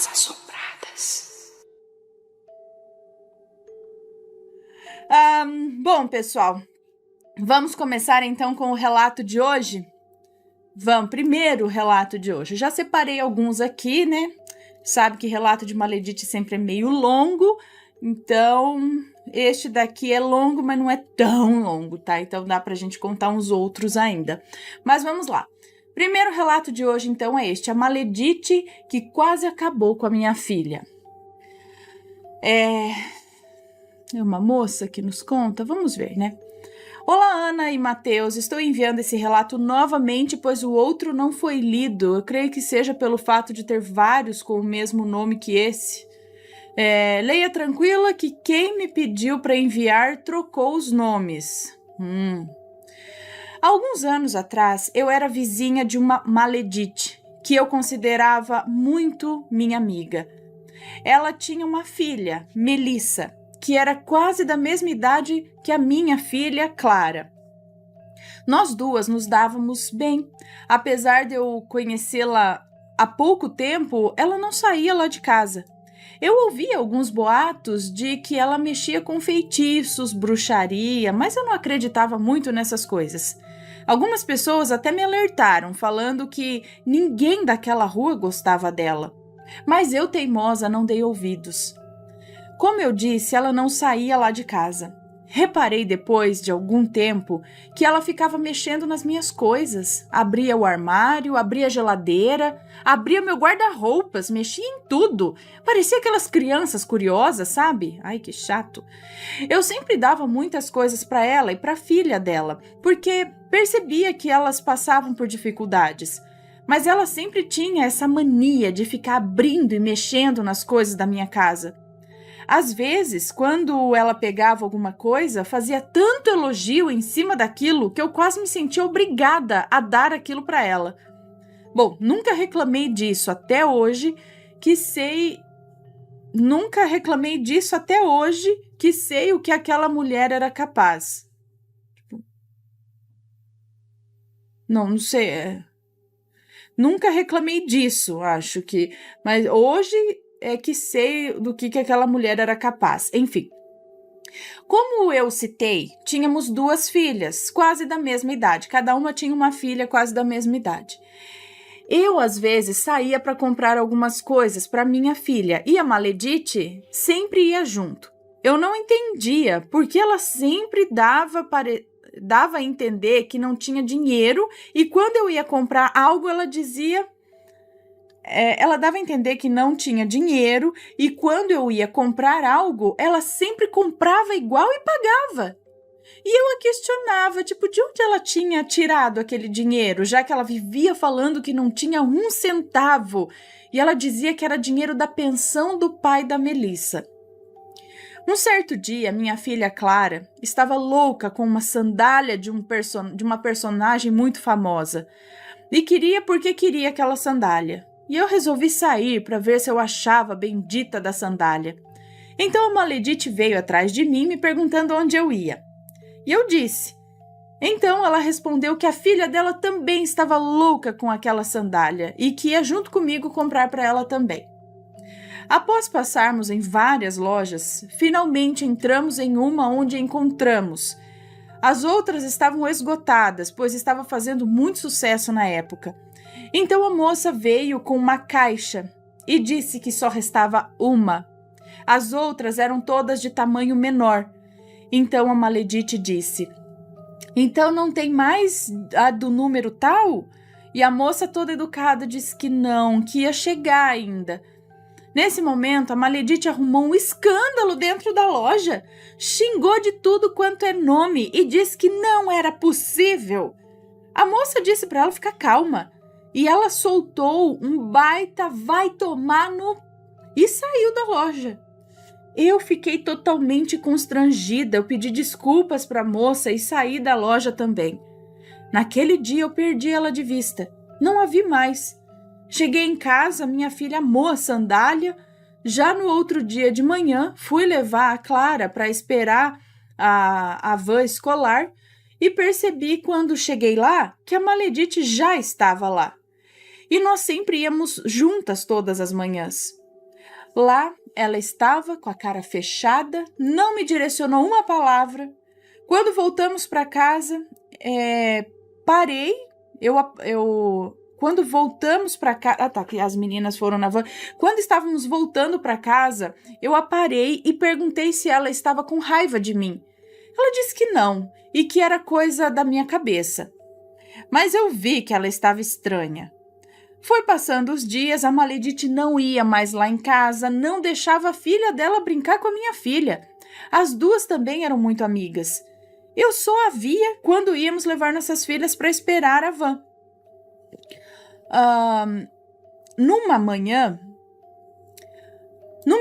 Lendas Assombradas. Bom, pessoal, vamos começar então com o relato de hoje? Vamos, primeiro o relato de hoje. Eu já separei alguns aqui, né? Sabe que relato de Maledite sempre é meio longo, então este daqui é longo, mas não é tão longo, tá? Então dá pra gente contar uns outros ainda. Mas vamos lá. Primeiro relato de hoje, então, é este. A Maledite que quase acabou com a minha filha. É uma moça que nos conta? Vamos ver, né? Olá, Ana e Matheus. Estou enviando esse relato novamente, pois o outro não foi lido. Eu creio que seja pelo fato de ter vários com o mesmo nome que esse. Leia tranquila que quem me pediu para enviar trocou os nomes. Alguns anos atrás, eu era vizinha de uma Maledite, que eu considerava muito minha amiga. Ela tinha uma filha, Melissa, que era quase da mesma idade que a minha filha, Clara. Nós duas nos dávamos bem. Apesar de eu conhecê-la há pouco tempo, ela não saía lá de casa. Eu ouvia alguns boatos de que ela mexia com feitiços, bruxaria, mas eu não acreditava muito nessas coisas. Algumas pessoas até me alertaram, falando que ninguém daquela rua gostava dela. Mas eu, teimosa, não dei ouvidos. Como eu disse, ela não saía lá de casa. Reparei depois de algum tempo que ela ficava mexendo nas minhas coisas. Abria o armário, abria a geladeira, abria meu guarda-roupas, mexia em tudo. Parecia aquelas crianças curiosas, sabe? Ai, que chato. Eu sempre dava muitas coisas para ela e para a filha dela, porque percebia que elas passavam por dificuldades. Mas ela sempre tinha essa mania de ficar abrindo e mexendo nas coisas da minha casa. Às vezes, quando ela pegava alguma coisa, fazia tanto elogio em cima daquilo que eu quase me sentia obrigada a dar aquilo para ela. Bom, nunca reclamei disso até hoje, que sei o que aquela mulher era capaz. Não sei. Nunca reclamei disso, acho que. Mas hoje é que sei do que aquela mulher era capaz. Enfim. Como eu citei, tínhamos 2 filhas, quase da mesma idade. Cada uma tinha uma filha quase da mesma idade. Eu, às vezes, saía para comprar algumas coisas para minha filha e a Maledite sempre ia junto. Eu não entendia porque ela sempre dava a entender que não tinha dinheiro e quando eu ia comprar algo, ela dizia... ela dava a entender que não tinha dinheiro e quando eu ia comprar algo, ela sempre comprava igual e pagava. E eu a questionava, de onde ela tinha tirado aquele dinheiro, já que ela vivia falando que não tinha 1 centavo. E ela dizia que era dinheiro da pensão do pai da Melissa. Um certo dia, minha filha Clara estava louca com uma sandália de uma personagem muito famosa. E queria porque queria aquela sandália. E eu resolvi sair para ver se eu achava a bendita da sandália. Então a Maledite veio atrás de mim me perguntando onde eu ia. E eu disse. Então ela respondeu que a filha dela também estava louca com aquela sandália e que ia junto comigo comprar para ela também. Após passarmos em várias lojas, finalmente entramos em uma onde encontramos. As outras estavam esgotadas, pois estava fazendo muito sucesso na época. Então a moça veio com uma caixa e disse que só restava uma. As outras eram todas de tamanho menor. Então a Maledite disse, então não tem mais a do número tal? E a moça toda educada disse que não, que ia chegar ainda. Nesse momento, a Maledite arrumou um escândalo dentro da loja, xingou de tudo quanto é nome e disse que não era possível. A moça disse para ela ficar calma e ela soltou um baita vai tomar no... e saiu da loja. Eu fiquei totalmente constrangida, eu pedi desculpas para a moça e saí da loja também. Naquele dia eu perdi ela de vista, não a vi mais. Cheguei em casa, minha filha amou a sandália. Já no outro dia de manhã, fui levar a Clara para esperar a van escolar e percebi quando cheguei lá que a Maledite já estava lá. E nós sempre íamos juntas todas as manhãs. Lá ela estava com a cara fechada, não me direcionou uma palavra. Quando voltamos para casa, parei, quando voltamos para casa, que as meninas foram na van. Quando estávamos voltando para casa, eu a parei e perguntei se ela estava com raiva de mim. Ela disse que não e que era coisa da minha cabeça. Mas eu vi que ela estava estranha. Foi passando os dias, a Maledite não ia mais lá em casa, não deixava a filha dela brincar com a minha filha. As duas também eram muito amigas. Eu só a via quando íamos levar nossas filhas para esperar a van. Numa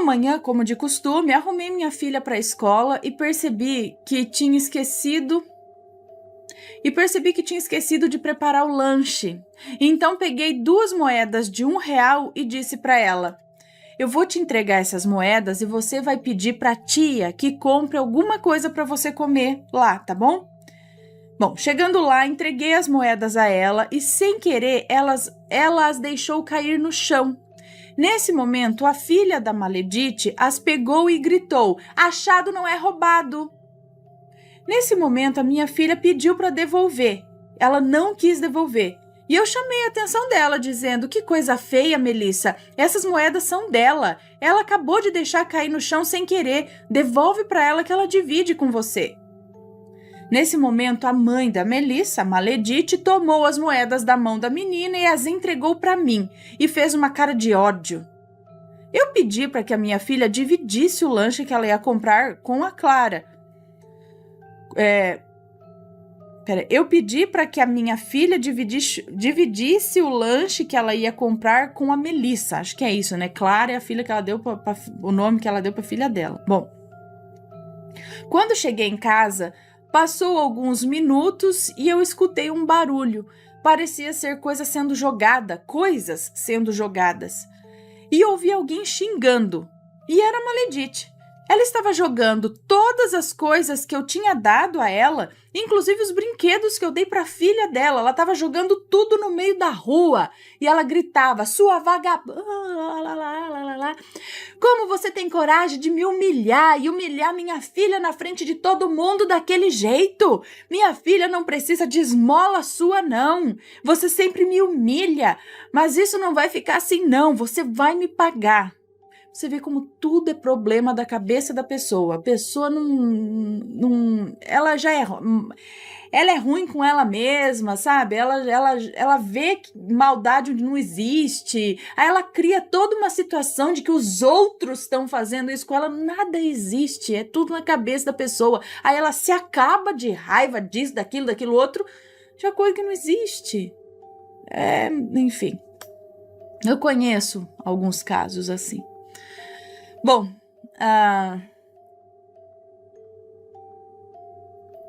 manhã, como de costume, arrumei minha filha para a escola e percebi que tinha esquecido de preparar o lanche. Então peguei 2 moedas de R$1 e disse para ela: eu vou te entregar essas moedas e você vai pedir para a tia que compre alguma coisa para você comer lá, tá bom? Bom, chegando lá, entreguei as moedas a ela e, sem querer, ela as deixou cair no chão. Nesse momento, a filha da Maledite as pegou e gritou: achado não é roubado! Nesse momento, a minha filha pediu para devolver. Ela não quis devolver. E eu chamei a atenção dela, dizendo: que coisa feia, Melissa. Essas moedas são dela. Ela acabou de deixar cair no chão sem querer. Devolve para ela que ela divide com você. Nesse momento, a mãe da Melissa, a Maledite, tomou as moedas da mão da menina e as entregou para mim e fez uma cara de ódio. Eu pedi para que a minha filha dividisse o lanche que ela ia comprar com a Clara. Eu pedi para que a minha filha dividisse o lanche que ela ia comprar com a Melissa. Acho que é isso, né? Clara é a filha que ela deu o nome que ela deu para a filha dela. Bom, quando cheguei em casa, passou alguns minutos e eu escutei um barulho. Parecia ser coisas sendo jogadas. E ouvi alguém xingando. E era a Maledite. Ela estava jogando todas as coisas que eu tinha dado a ela, inclusive os brinquedos que eu dei para a filha dela. Ela estava jogando tudo no meio da rua e ela gritava: sua vagabunda, como você tem coragem de me humilhar e humilhar minha filha na frente de todo mundo daquele jeito? Minha filha não precisa de esmola sua, não. Você sempre me humilha, mas isso não vai ficar assim, não. Você vai me pagar. Você vê como tudo é problema da cabeça da pessoa. A pessoa ela é ruim com ela mesma, sabe? Ela vê maldade onde não existe. Aí ela cria toda uma situação de que os outros estão fazendo isso com ela. Nada existe, é tudo na cabeça da pessoa. Aí ela se acaba de raiva disso, daquilo outro, de uma coisa que não existe. Enfim, eu conheço alguns casos assim.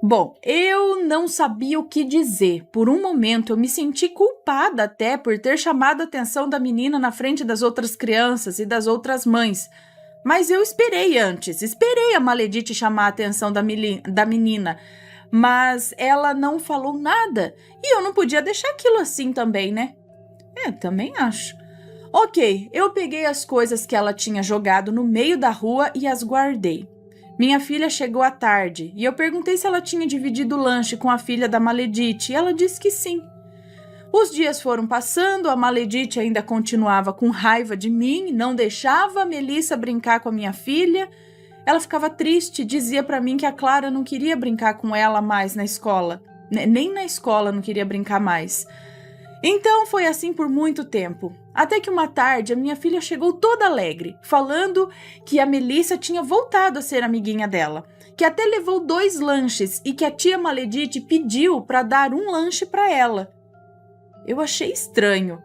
Bom, eu não sabia o que dizer. Por um momento, eu me senti culpada até por ter chamado a atenção da menina na frente das outras crianças e das outras mães. Mas eu esperei a Maledite chamar a atenção da menina. Mas ela não falou nada. E eu não podia deixar aquilo assim também, né? Também acho. Ok, eu peguei as coisas que ela tinha jogado no meio da rua e as guardei. Minha filha chegou à tarde e eu perguntei se ela tinha dividido o lanche com a filha da Maledite e ela disse que sim. Os dias foram passando, a Maledite ainda continuava com raiva de mim, não deixava a Melissa brincar com a minha filha. Ela ficava triste, dizia para mim que a Clara não queria brincar com ela mais na escola. Nem na escola não queria brincar mais. Então foi assim por muito tempo, até que uma tarde a minha filha chegou toda alegre, falando que a Melissa tinha voltado a ser amiguinha dela, que até levou 2 lanches e que a tia Maledite pediu para dar um lanche para ela. Eu achei estranho,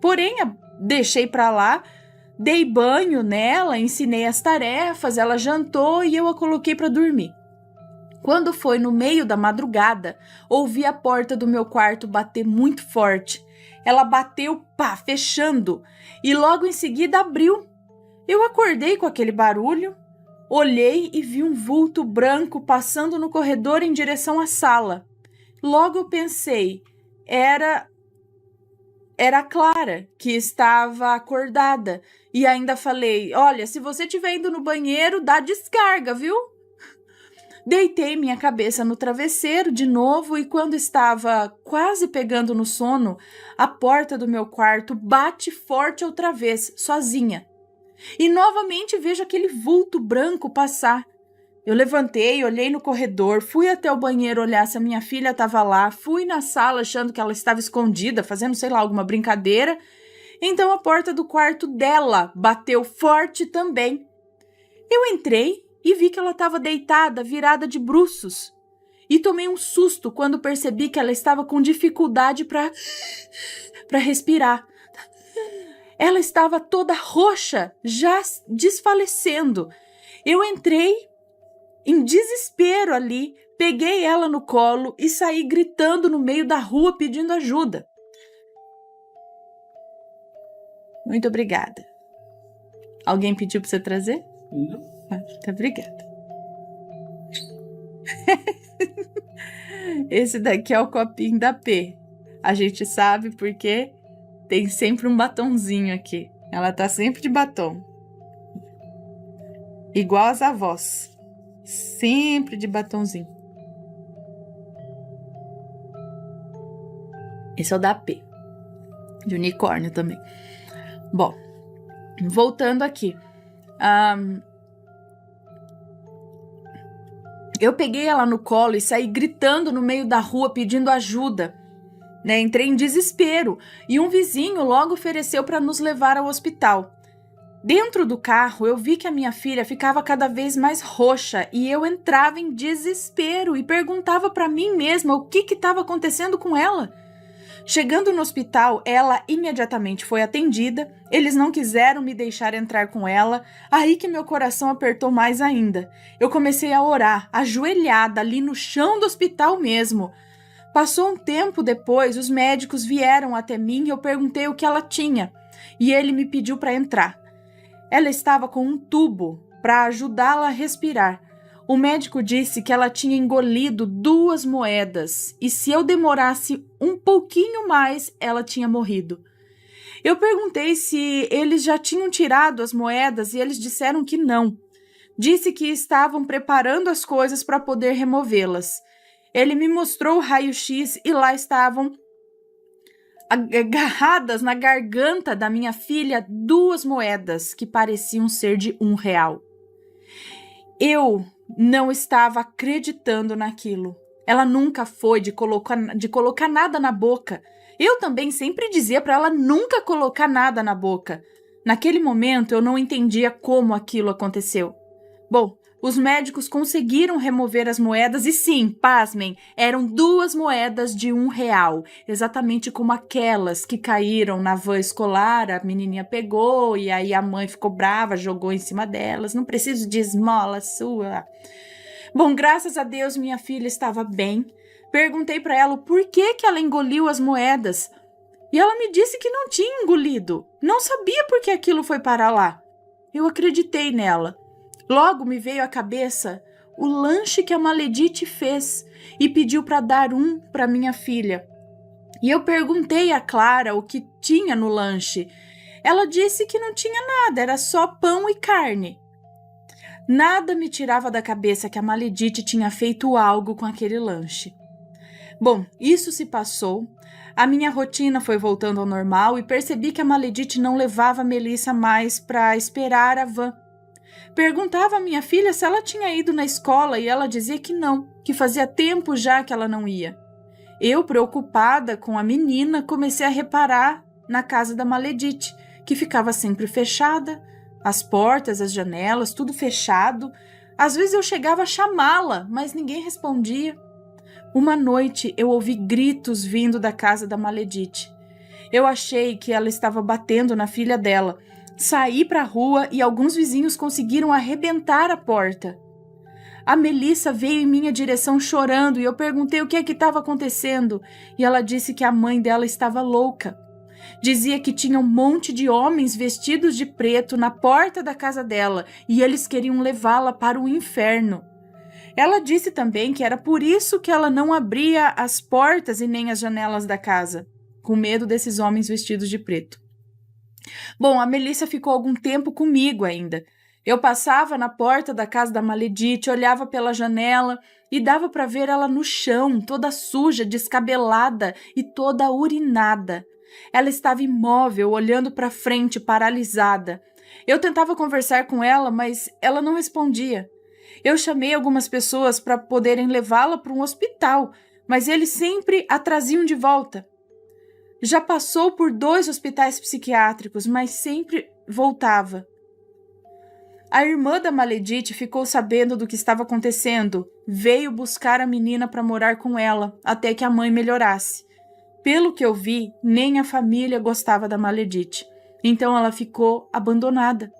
porém deixei para lá, dei banho nela, ensinei as tarefas, ela jantou e eu a coloquei para dormir. Quando foi no meio da madrugada, ouvi a porta do meu quarto bater muito forte. Ela bateu, fechando, e logo em seguida abriu. Eu acordei com aquele barulho, olhei e vi um vulto branco passando no corredor em direção à sala. Logo eu pensei, era era a Clara, que estava acordada. E ainda falei, olha, se você estiver indo no banheiro, dá descarga, viu? Deitei minha cabeça no travesseiro de novo e quando estava quase pegando no sono, a porta do meu quarto bate forte outra vez, sozinha. E novamente vejo aquele vulto branco passar. Eu levantei, olhei no corredor, fui até o banheiro olhar se a minha filha estava lá, fui na sala achando que ela estava escondida, fazendo, sei lá, alguma brincadeira. Então a porta do quarto dela bateu forte também. Eu entrei e vi que ela estava deitada, virada de bruços. E tomei um susto quando percebi que ela estava com dificuldade para respirar. Ela estava toda roxa, já desfalecendo. Eu entrei em desespero ali, peguei ela no colo e saí gritando no meio da rua pedindo ajuda. Muito obrigada. Alguém pediu para você trazer? Não. Muito obrigada. Esse daqui é o copinho da P. A gente sabe porque tem sempre um batonzinho aqui. Ela tá sempre de batom. Igual as avós. Sempre de batonzinho. Esse é o da P. De unicórnio também. Bom, voltando aqui. Eu peguei ela no colo e saí gritando no meio da rua pedindo ajuda. Entrei em desespero e um vizinho logo ofereceu para nos levar ao hospital. Dentro do carro, eu vi que a minha filha ficava cada vez mais roxa e eu entrava em desespero e perguntava para mim mesma o que estava acontecendo com ela. Chegando no hospital, ela imediatamente foi atendida, eles não quiseram me deixar entrar com ela, aí que meu coração apertou mais ainda. Eu comecei a orar, ajoelhada ali no chão do hospital mesmo. Passou um tempo depois, os médicos vieram até mim e eu perguntei o que ela tinha, e ele me pediu para entrar. Ela estava com um tubo para ajudá-la a respirar. O médico disse que ela tinha engolido 2 moedas e se eu demorasse um pouquinho mais, ela tinha morrido. Eu perguntei se eles já tinham tirado as moedas e eles disseram que não. Disse que estavam preparando as coisas para poder removê-las. Ele me mostrou o raio-x e lá estavam agarradas na garganta da minha filha 2 moedas que pareciam ser de R$1. Eu não estava acreditando naquilo. Ela nunca foi de colocar nada na boca. Eu também sempre dizia para ela nunca colocar nada na boca. Naquele momento eu não entendia como aquilo aconteceu. Bom, os médicos conseguiram remover as moedas e sim, pasmem, eram 2 moedas de R$1, exatamente como aquelas que caíram na van escolar, a menininha pegou e aí a mãe ficou brava, jogou em cima delas, não preciso de esmola sua. Bom, graças a Deus minha filha estava bem. Perguntei para ela o porquê que ela engoliu as moedas e ela me disse que não tinha engolido, não sabia por que aquilo foi parar lá. Eu acreditei nela. Logo me veio à cabeça o lanche que a Maledite fez e pediu para dar um para minha filha. E eu perguntei a Clara o que tinha no lanche. Ela disse que não tinha nada, era só pão e carne. Nada me tirava da cabeça que a Maledite tinha feito algo com aquele lanche. Bom, isso se passou. A minha rotina foi voltando ao normal e percebi que a Maledite não levava a Melissa mais para esperar a van. Perguntava à minha filha se ela tinha ido na escola e ela dizia que não, que fazia tempo já que ela não ia. Eu, preocupada com a menina, comecei a reparar na casa da Maledite, que ficava sempre fechada, as portas, as janelas, tudo fechado. Às vezes eu chegava a chamá-la, mas ninguém respondia. Uma noite eu ouvi gritos vindo da casa da Maledite. Eu achei que ela estava batendo na filha dela. Saí para a rua e alguns vizinhos conseguiram arrebentar a porta. A Melissa veio em minha direção chorando e eu perguntei o que estava acontecendo e ela disse que a mãe dela estava louca. Dizia que tinha um monte de homens vestidos de preto na porta da casa dela e eles queriam levá-la para o inferno. Ela disse também que era por isso que ela não abria as portas e nem as janelas da casa. com medo desses homens vestidos de preto. Bom, a Melissa ficou algum tempo comigo ainda. Eu passava na porta da casa da Maledite, olhava pela janela e dava para ver ela no chão, toda suja, descabelada e toda urinada. Ela estava imóvel, olhando para frente, paralisada. Eu tentava conversar com ela, mas ela não respondia. Eu chamei algumas pessoas para poderem levá-la para um hospital, mas eles sempre a traziam de volta. Já passou por 2 hospitais psiquiátricos, mas sempre voltava. A irmã da Maledite ficou sabendo do que estava acontecendo. Veio buscar a menina para morar com ela, até que a mãe melhorasse. Pelo que eu vi, nem a família gostava da Maledite. Então ela ficou abandonada.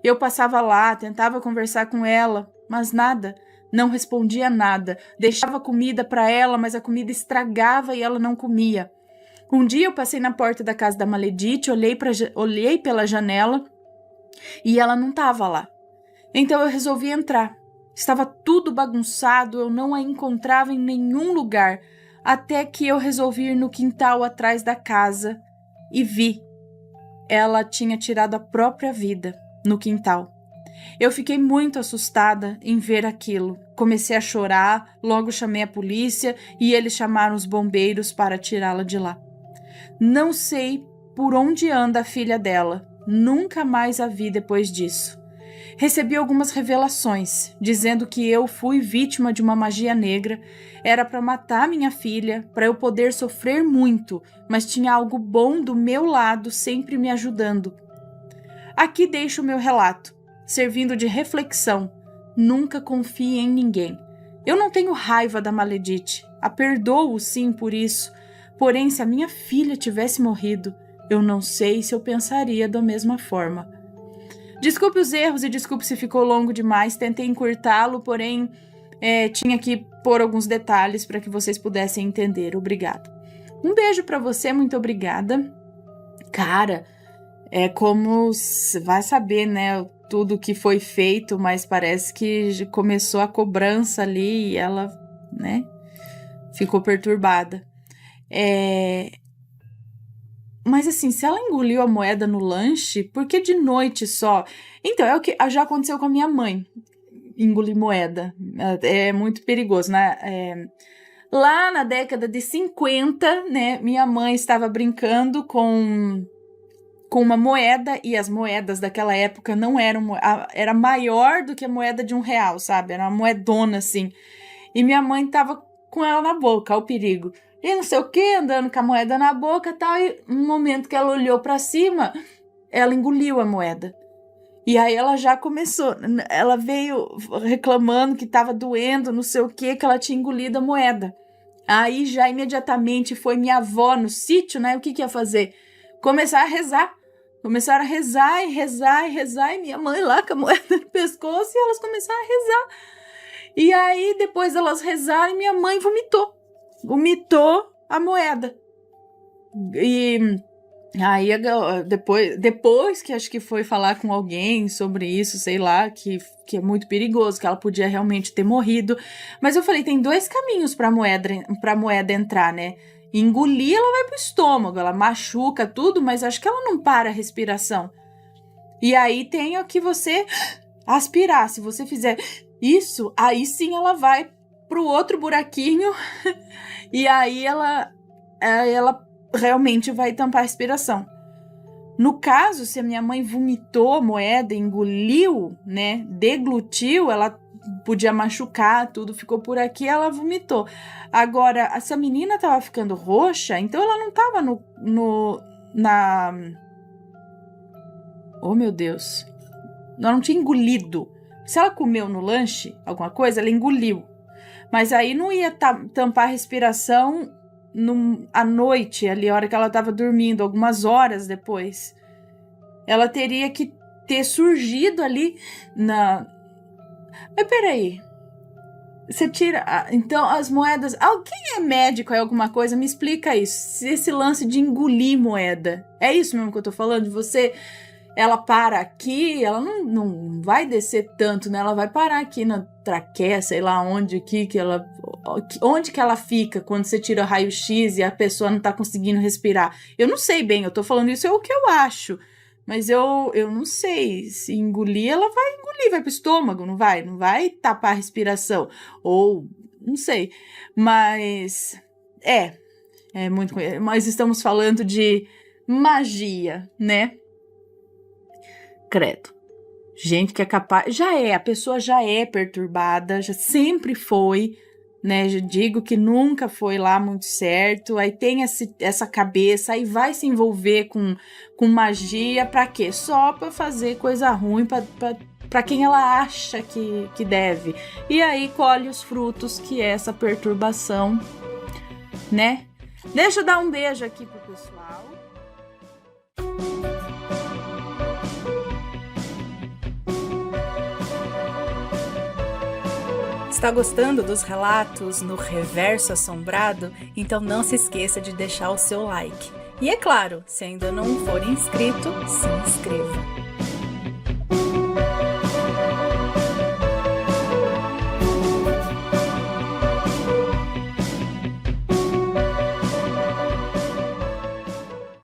Eu passava lá, tentava conversar com ela, mas nada. Não respondia nada. Deixava comida para ela, mas a comida estragava e ela não comia. Um dia eu passei na porta da casa da Maledite, olhei pela janela e ela não estava lá. Então eu resolvi entrar. Estava tudo bagunçado, eu não a encontrava em nenhum lugar, até que eu resolvi ir no quintal atrás da casa e vi. Ela tinha tirado a própria vida no quintal. Eu fiquei muito assustada em ver aquilo. Comecei a chorar, logo chamei a polícia e eles chamaram os bombeiros para tirá-la de lá. Não sei por onde anda a filha dela. Nunca mais a vi depois disso. Recebi algumas revelações, dizendo que eu fui vítima de uma magia negra, era para matar minha filha, para eu poder sofrer muito, mas tinha algo bom do meu lado sempre me ajudando. Aqui deixo o meu relato, servindo de reflexão. Nunca confie em ninguém. Eu não tenho raiva da Maledite, a perdoo sim por isso, porém se a minha filha tivesse morrido, eu não sei se eu pensaria da mesma forma. Desculpe os erros e desculpe se ficou longo demais, tentei encurtá-lo, porém tinha que pôr alguns detalhes para que vocês pudessem entender. Obrigada. Um beijo para você, muito obrigada. Cara, é como vai saber, né, tudo que foi feito, mas parece que começou a cobrança ali e ela, né, ficou perturbada. Mas assim, se ela engoliu a moeda no lanche, por que de noite só? Então, é o que já aconteceu com a minha mãe, engolir moeda. É muito perigoso, né? Lá na década de 50, né, minha mãe estava brincando com uma moeda, e as moedas daquela época não eram... Era maior do que a moeda de R$1, sabe? Era uma moedona, assim. E minha mãe estava com ela na boca, ao perigo. E não sei o que, andando com a moeda na boca e tal, e no momento que ela olhou para cima, ela engoliu a moeda. E aí ela já começou, ela veio reclamando que estava doendo, não sei o que ela tinha engolido a moeda. Aí já imediatamente foi minha avó no sítio, né? O que ia fazer? Começar a rezar. Começaram a rezar e rezar e rezar, e minha mãe lá com a moeda no pescoço, e elas começaram a rezar. E aí depois elas rezaram e minha mãe vomitou a moeda. E aí depois que acho que foi falar com alguém sobre isso, sei lá, que é muito perigoso, que ela podia realmente ter morrido. Mas eu falei, tem 2 caminhos para moeda entrar, né? Engolir, ela vai pro estômago, ela machuca tudo, mas acho que ela não para a respiração. E aí tem o que você aspirar. Se você fizer isso, aí sim ela vai pro outro buraquinho e aí ela realmente vai tampar a respiração. No caso, se a minha mãe vomitou a moeda, engoliu, né, deglutiu, ela podia machucar, tudo ficou por aqui, ela vomitou. Agora, se a menina tava ficando roxa, então ela não tava na... Oh, meu Deus. Ela não tinha engolido. Se ela comeu no lanche alguma coisa, ela engoliu. Mas aí não ia tampar a respiração à noite, ali, a hora que ela estava dormindo, algumas horas depois. Ela teria que ter surgido ali na... Mas peraí. Você tira... Então, as moedas... Quem é médico, é alguma coisa? Me explica isso. Esse lance de engolir moeda. É isso mesmo que eu tô falando? De você... Ela para aqui, ela não vai descer tanto, né? Ela vai parar aqui na traqueia, sei lá onde aqui, que ela... onde que ela fica quando você tira o raio-x e a pessoa não tá conseguindo respirar. Eu não sei bem, eu tô falando isso, é o que eu acho. Mas eu não sei, se engolir, ela vai engolir, vai pro estômago, não vai? Não vai tapar a respiração. Ou, não sei. Mas, é muito... Mas estamos falando de magia, né? Credo. Gente que é capaz... a pessoa já é perturbada, já sempre foi, né? Já digo que nunca foi lá muito certo, aí tem essa cabeça, aí vai se envolver com magia, pra quê? Só pra fazer coisa ruim, pra quem ela acha que deve. E aí colhe os frutos que é essa perturbação, né? Deixa eu dar um beijo aqui pro pessoal. Está gostando dos relatos no Reverso Assombrado? Então não se esqueça de deixar o seu like. E é claro, se ainda não for inscrito, se inscreva.